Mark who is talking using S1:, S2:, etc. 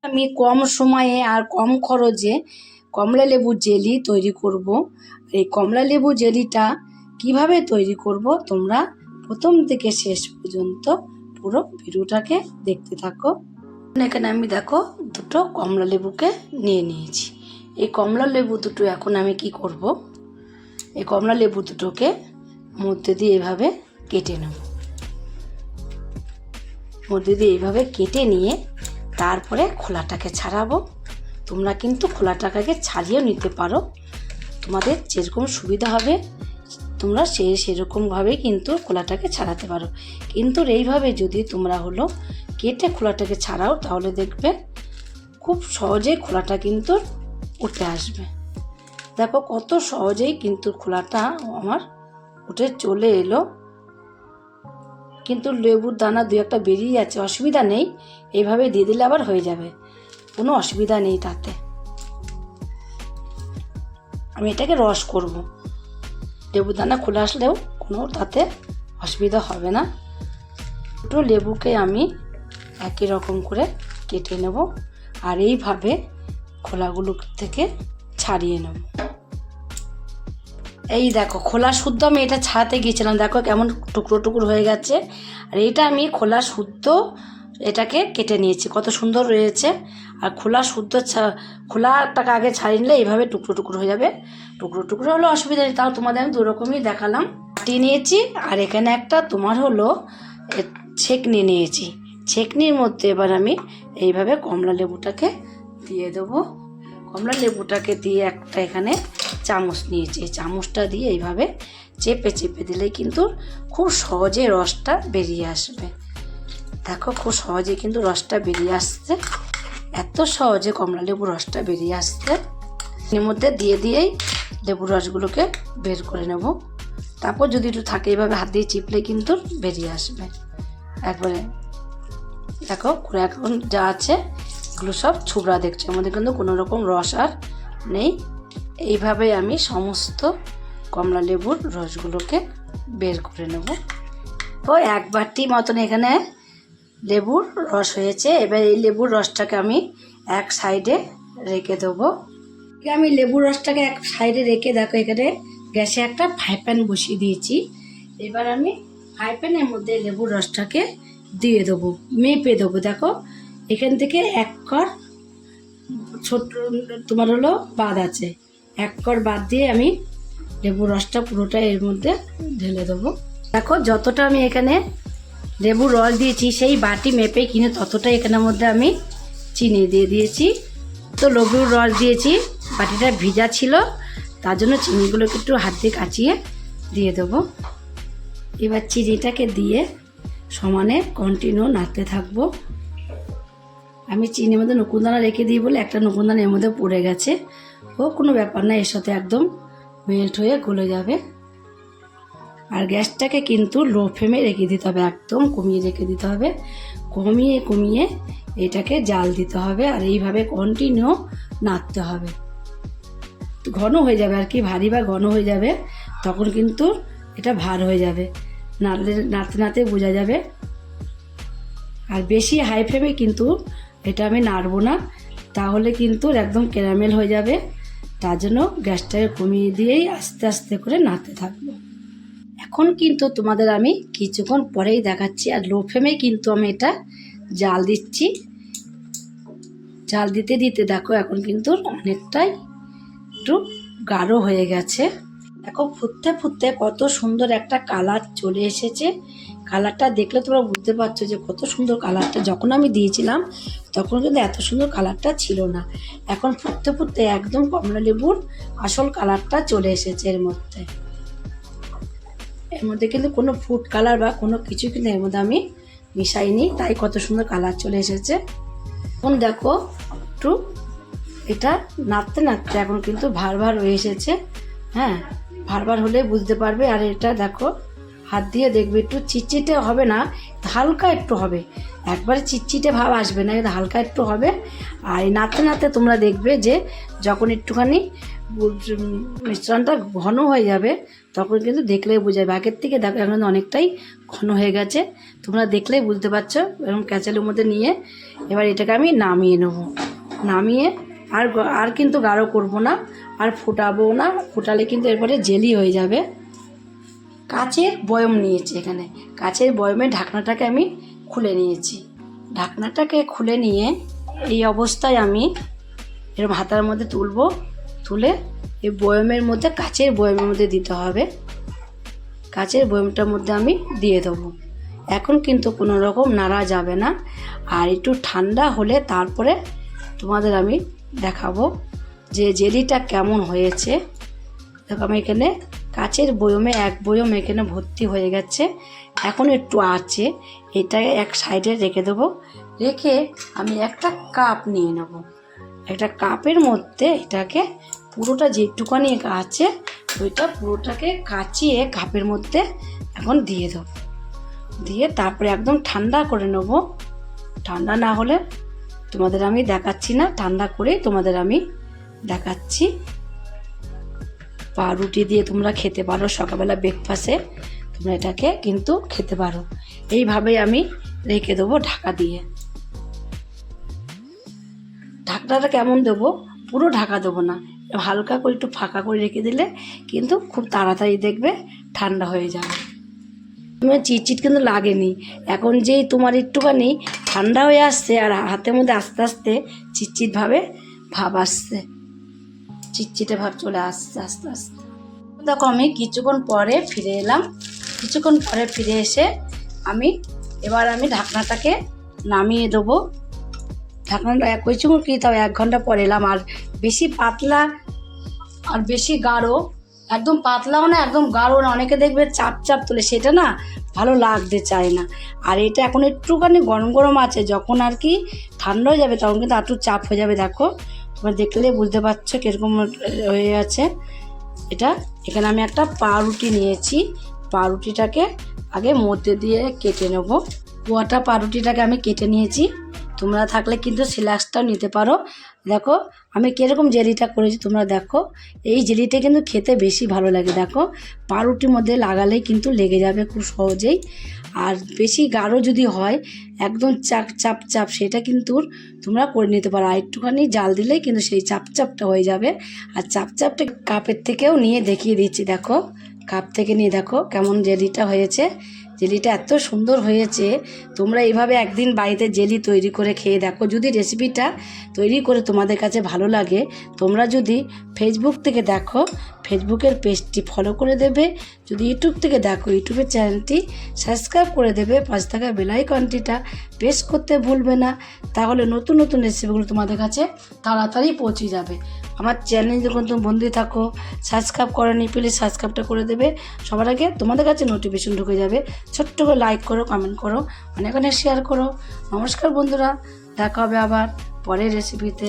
S1: আমি কম সময়ে আর কম খরচে কমলা লেবুর জেলি তৈরি করব। এই কমলা লেবু জেলিটা কিভাবে তৈরি করব তোমরা প্রথম থেকে শেষ পর্যন্ত পুরো ভিডিওটাকে দেখতে থাকো। এখানে আমি দেখো দুটো কমলা লেবুকে নিয়ে নিয়েছি। এই কমলা লেবু দুটো এখন আমি কি করব, এই কমলা লেবু দুটোকে মধ্যে দিয়ে এইভাবে কেটে নেব। মধ্যে দিয়ে এইভাবে কেটে নিয়ে তারপরে খোলাটাকে ছাড়াবো। তোমরা কিন্তু খোলাটাকে ছাড়িয়েও নিতে পারো, তোমাদের যেরকম সুবিধা হবে তোমরা সেরকমভাবেই কিন্তু খোলাটাকে ছাড়াতে পারো। কিন্তু এইভাবে যদি তোমরা কেটে খোলাটাকে ছাড়াও তাহলে দেখবে খুব সহজেই খোলাটা কিন্তু উঠে আসবে। দেখো কত সহজেই কিন্তু খোলাটা আমার উঠে চলে এলো। কিন্তু লেবুর দানা দু একটা বেরিয়ে যাচ্ছে, অসুবিধা নেই, এইভাবে দিয়ে দিলে আবার হয়ে যাবে, কোনো অসুবিধা নেই তাতে। আমি এটাকে রস করব, লেবুর দানা খুলে আসলেও কোনো তাতে অসুবিধা হবে না। দুটো লেবুকে আমি একই রকম করে কেটে নেব আর এইভাবে খোলাগুলো থেকে ছাড়িয়ে নেব। এই দেখো খোলা শুদ্ধ আমি এটা ছাড়াতে গিয়েছিলাম, দেখো কেমন টুকরো টুকরো হয়ে গেছে। আর এটা আমি খোলা শুদ্ধ এটাকে কেটে নিয়েছি, কত সুন্দর রয়েছে। আর খোলা শুদ্ধ খোলাটাকে আগে ছাড়িয়ে নিলে এইভাবে টুকরো টুকরো হয়ে যাবে। টুকরো টুকরো হলে অসুবিধা নেই, তাও তোমাদের আমি দুরকমই দেখালাম। কাটিয়ে নিয়েছি আর এখানে একটা তোমার ছেঁকনি নিয়েছি। ছেঁকনির মধ্যে এবার আমি এইভাবে কমলা লেবুটাকে দিয়ে দেবো। কমলা লেবুটাকে দিয়ে একটা এখানে চামচ নিয়েছি, এই চামচটা দিয়ে এইভাবে চেপে চেপে দিলেই কিন্তু খুব সহজে রসটা বেরিয়ে আসবে। দেখো খুব সহজে কিন্তু রসটা বেরিয়ে আসছে, এত সহজে কমলা লেবুর রসটা বেরিয়ে আসছে। এর মধ্যে দিয়ে দিয়েই লেবুর রসগুলোকে বের করে নেব। তারপর যদি একটু থাকে এইভাবে হাত দিয়ে চিপলে কিন্তু বেরিয়ে আসবে একবারে। দেখো এখন যা আছে এগুলো সব ছুবড়া দেখছো, আমাদের কিন্তু কোনো রকম রস আর নেই। এইভাবে আমি সমস্ত কমলা লেবুর রসগুলোকে বের করে নেব। তো এক বাটি মতন এখানে লেবুর রস হয়েছে। এবার এই লেবুর রসটাকে আমি এক সাইডে রেখে দেবো। আমি লেবুর রসটাকে এক সাইডে রেখে দেখো এখানে গ্যাসে একটা ফ্রাই প্যান বসিয়ে দিয়েছি। এবার আমি ফ্রাই প্যানের মধ্যে লেবুর রসটাকে দিয়ে দেবো, মেপে দেবো। দেখো এখান থেকে এক কর ছোট তোমার বাদ আছে, এক কর বাদ দিয়ে আমি লেবুর রসটা পুরোটা এর মধ্যে ঢেলে দেবো। দেখো যতটা আমি এখানে লেবুর রস দিয়েছি সেই বাটি মেপে কিনে ততটাই এখানের মধ্যে আমি চিনি দিয়ে দিয়েছি। তো লেবুর রস দিয়েছি, বাটিটা ভিজা ছিল, তার জন্য চিনিগুলোকে একটু হাত দিয়ে কাচিয়ে দিয়ে দেবো। এবার চিনিটাকে দিয়ে সমানে কন্টিনিউ নাড়তে থাকবো। আমি চিনির মধ্যে নকুনদানা রেখে দিই বলে একটা নকুনদানা এর মধ্যে পড়ে গেছে, ও কোনো ব্যাপার না, এর সাথে একদম মেল্ট হয়ে গলে যাবে। আর গ্যাসটাকে কিন্তু লো ফ্লেমে রেখে দিতে হবে, একদম কমিয়ে রেখে দিতে হবে। কমিয়ে কমিয়ে এটাকে জাল দিতে হবে আর এইভাবে কন্টিনিউ নাড়তে হবে। ঘন হয়ে যাবে আর কি, ভারী বা ঘন হয়ে যাবে, তখন কিন্তু এটা ভার হয়ে যাবে, নাড়তে নাড়তে বোঝা যাবে। আর বেশি হাই ফ্লেমে কিন্তু এটা আমি নাড়বো না, তাহলে কিন্তু একদম ক্যারামেল হয়ে যাবে। তার জন্য গ্যাসটাকে কমিয়ে দিয়েই আস্তে আস্তে করে নাড়তে থাকবো। এখন কিন্তু তোমাদের আমি কিছুক্ষণ পরেই দেখাচ্ছি। আর লো ফ্লেমে কিন্তু আমি এটা জাল দিচ্ছি। জাল দিতে দিতে দেখো এখন কিন্তু অনেকটাই একটু গাঢ় হয়ে গেছে। দেখো ফুটতে ফুটতে কত সুন্দর একটা কালার চলে এসেছে। কালারটা দেখলে তোমরা বুঝতে পারছো যে কত সুন্দর কালারটা। যখন আমি দিয়েছিলাম তখন কিন্তু এত সুন্দর কালারটা ছিল না। এখন ফুটতে ফুটতে একদম কমলা লেবুর আসল কালারটা চলে এসেছে এর মধ্যে। এর মধ্যে কিন্তু কোনো ফুড কালার বা কোনো কিছু কিন্তু এর মধ্যে আমি মিশাইনি, তাই কত সুন্দর কালার চলে এসেছে। এখন দেখো একটু এটা নাড়তে নাড়তে এখন কিন্তু ভার ভার হয়ে এসেছে। হ্যাঁ, ভার ভার হলে বুঝতে পারবে। আর এটা দেখো হাত দিয়ে দেখবে একটু চিটচিটে হবে না, হালকা একটু হবে, একবারে চিটচিটে ভাব আসবে না, এটা হালকা একটু হবে। আর নাড়তে নাড়তে তোমরা দেখবে যে যখন একটুখানি মিশ্রণটা ঘন হয়ে যাবে তখন কিন্তু দেখলেই বোঝা যাবে। আগের থেকে দেখো এখন অনেকটাই ঘন হয়ে গেছে, তোমরা দেখলেই বুঝতে পারছো। এরকম ক্যাচালের মধ্যে নিয়ে এবার এটাকে আমি নামিয়ে নেব। নামিয়ে আর কিন্তু গাঢ় করব না, আর ফোটাবো না, ফোটালে কিন্তু এরপরে জেলি হয়ে যাবে। কাচের বয়ম নিয়েছি, এখানে কাচের বয়মের ঢাকনাটাকে আমি খুলে নিয়েছি। ঢাকনাটাকে খুলে নিয়ে এই অবস্থায় আমি এরকম হাতার মধ্যে তুলে এই বয়মের মধ্যে, কাচের বয়মের মধ্যে দিতে হবে। কাচের বয়মটার মধ্যে আমি দিয়ে দেবো। এখন কিন্তু কোনো রকম নাড়া যাবে না। আর একটু ঠান্ডা হলে তারপরে তোমাদের আমি দেখাবো যে জেলিটা কেমন হয়েছে। দেখো আমি এখানে কাচের বয়মে এক বয়ম এখানে ভর্তি হয়ে গেছে। এখন একটু আছে, এটাকে এক সাইডে রেখে দেবো। রেখে আমি একটা কাপ নিয়ে নেব। একটা কাপের মধ্যে এটাকে পুরোটা যেটুকানি আছে ওইটা পুরোটাকে কাচিয়ে কাপের মধ্যে এখন দিয়ে দেবো। দিয়ে তারপরে একদম ঠান্ডা করে নেব। ঠান্ডা না হলে তোমাদের আমি দেখাচ্ছি না, ঠান্ডা করেই তোমাদের আমি দেখাচ্ছি। পাউরুটি দিয়ে তোমরা খেতে পারো, সকালবেলা ব্রেকফাস্টে তোমরা এটাকে কিন্তু খেতে পারো। এইভাবেই আমি রেখে দেবো ঢাকা দিয়ে। ঢাকনাটা কেমন দেবো, পুরো ঢাকা দেবো না, হালকা করে একটু ফাঁকা করে রেখে দিলে কিন্তু খুব তাড়াতাড়ি দেখবে ঠান্ডা হয়ে যাবে। তোমার চিটচিট কিন্তু লাগেনি। এখন যেই তোমার একটুখানি ঠান্ডা হয়ে আসছে আর হাতের মধ্যে আস্তে আস্তে চিটচিটভাবে ভাব আসছে, চিটচিটে ভাব চলে আসছে আস্তে আস্তে। দেখো আমি কিছুক্ষণ পরে ফিরে এলাম। কিছুক্ষণ পরে ফিরে এসে এবার আমি ঢাকনাটাকে নামিয়ে দেবো। ঢাকনাটা কিছুক্ষণ কি তাও 1 ঘন্টা পরে এলাম। আর বেশি পাতলা আর বেশি গাঢ়, একদম পাতলাও না একদম গাঢ় না, অনেকে দেখবে চাপ চাপ তোলে, সেটা না ভালো লাগতে চায় না। আর এটা এখন একটুখানি গরম গরম আছে, যখন আর কি ঠান্ডা হয়ে যাবে তখন কিন্তু একটু চাপ হয়ে যাবে। দেখো তোমরা দেখলে বুঝতে পারছো কীরকম হয়ে আছে এটা। এখানে আমি একটা পাউরুটি নিয়েছি, পাউরুটিটাকে আগে মধ্যে দিয়ে কেটে নেব। গোটা পাউরুটিটাকে আমি কেটে নিয়েছি, তোমরা থাকলে কিন্তু সিলাক্সটাও নিতে পারো। দেখো আমি কীরকম জেলিটা করেছি তোমরা দেখো। এই জেলিটা কিন্তু খেতে বেশি ভালো লাগে। দেখো পাউরুটির মধ্যে লাগালেই কিন্তু লেগে যাবে খুব সহজেই। আর বেশি গাঢ় যদি হয় একদম চাপ চাপ সেটা কিন্তু তোমরা করে নিতে পারো। আর একটুখানি জাল দিলেই কিন্তু সেই চাপটা হয়ে যাবে। আর চাপটা কাপের থেকেও নিয়ে দেখিয়ে দিচ্ছি। দেখো কাপ থেকে নিয়ে দেখো কেমন জেলিটা হয়েছে। জেলিটা এত সুন্দর হয়েছে, তোমরা এইভাবে একদিন বাড়িতে জেলি তৈরি করে খেয়ে দেখো। যদি রেসিপিটা তৈরি করে তোমাদের কাছে ভালো লাগে, তোমরা যদি ফেসবুক থেকে দেখো ফেসবুকের পেজটি ফলো করে দেবে। যদি ইউটিউব থেকে দেখো ইউটিউবের চ্যানেলটি সাবস্ক্রাইব করে দেবে। পাশে থাকা বেল আইকনটিটা প্রেস করতে ভুলবে না, তাহলে নতুন নতুন রেসিপিগুলো তোমাদের কাছে তাড়াতাড়ি পৌঁছে যাবে। আমার চ্যানেল যখন তুমি বন্ধু থাকো, সাবস্ক্রাইব করোনি প্লিজ সাবস্ক্রাইবটা করে দেবে। সবার আগে তোমাদের কাছে নোটিফিকেশন ঢুকে যাবে। ছোট্ট করে লাইক করো, কমেন্ট করো, অনেক অনেক শেয়ার করো। নমস্কার বন্ধুরা, দেখা হবে আবার পরের রেসিপিতে।